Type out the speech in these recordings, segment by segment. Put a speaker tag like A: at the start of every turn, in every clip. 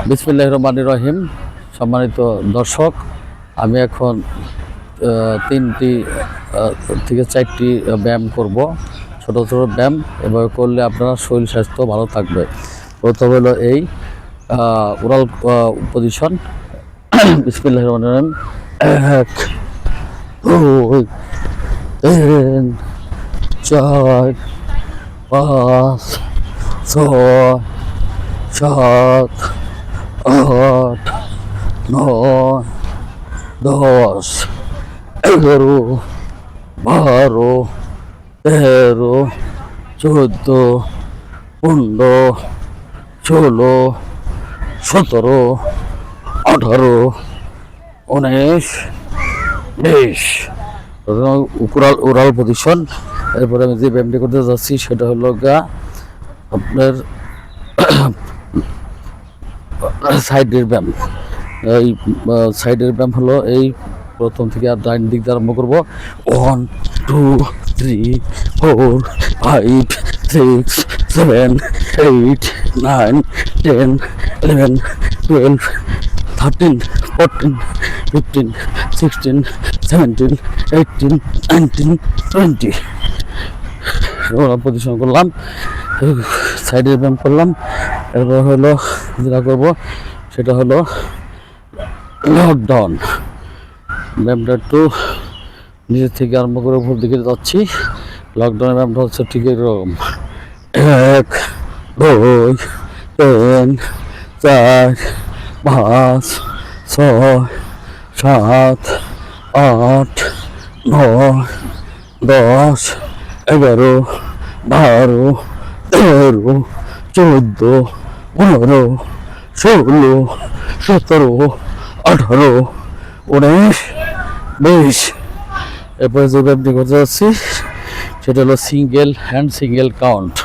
A: বিসমিল্লাহির রহমানির রহিম। সম্মানিত দর্শক, আমি এখন তিনটি থেকে চারটি ব্যায়াম করব, ছোট ছোট ব্যায়াম। এভাবে করলে আপনার শরীর স্বাস্থ্য ভালো থাকবে। প্রথম হলো এই ওরাল পজিশন। বিসমিল্লাহির রহমানির রহিম। 1 2 3 4 5 6 7 8 9 10 11 12 13 14 15 16 17 18 19 20 ওরাল পজিশন। এরপরে আমি যে ব্যায়ামটি করতে যাচ্ছি সেটা হলো আপনার সাইডের ব্যায়াম। এই সাইডের ব্যায়াম হলো এই প্রথম থেকে আর ডাইন দিক দিয়ে আরম্ভ করবো। 1 2 3 4 5 6 7 8 9 10 11 12 13 14 15 16 17 18 19 20 পজিশন করলাম, সাইডের ব্যায়াম করলাম। এরপর হলো যেটা করবো সেটা হলো লকডাউন। ব্যায়ামটা একটু নিজের থেকে আরম্ভ করে উপর দিকে যাচ্ছি। লকডাউনের ব্যায়ামটা হচ্ছে ঠিক এরকম: 1 2 3 4 5 6 7 8 9 10 11 12 13 14 15 16 17 18 19 20। এরপরে যে ব্যায়ামটি করতে যাচ্ছি সেটা হলো সিঙ্গেল হ্যান্ড সিঙ্গেল কাউন্ট।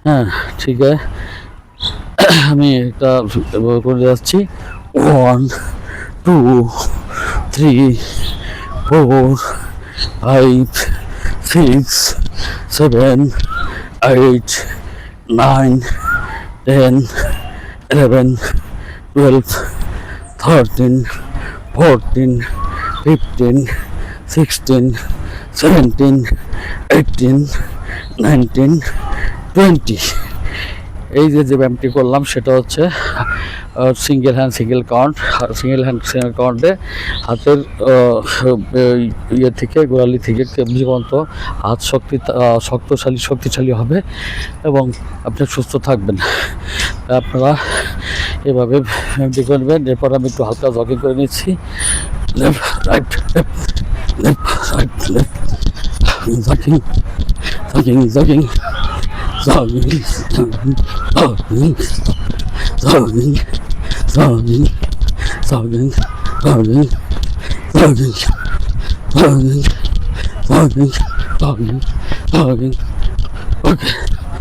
A: হ্যাঁ, ঠিক আছে, আমি এটা করে যাচ্ছি। 1 2 3 4 5 6 7 8 9 10 11 12 13 14 15 16 17 18 19 20। এই যে ব্যায়ামটি করলাম সেটা হচ্ছে single hand single count. Single hand single কাউন্টে হাতের ইয়ে থেকে গোড়ালি থেকে কেমনি পর্যন্ত হাত শক্তিশালী হবে এবং আপনি সুস্থ থাকবেন। আপনারা এভাবে ব্যায়ামটি করবেন। এরপর আমি একটু হালকা জগিং করে নিচ্ছি। Left right left right left, jogging jogging jogging jogging jogging jogging jogging jogging jogging jogging jogging jogging jogging jogging. ওকে।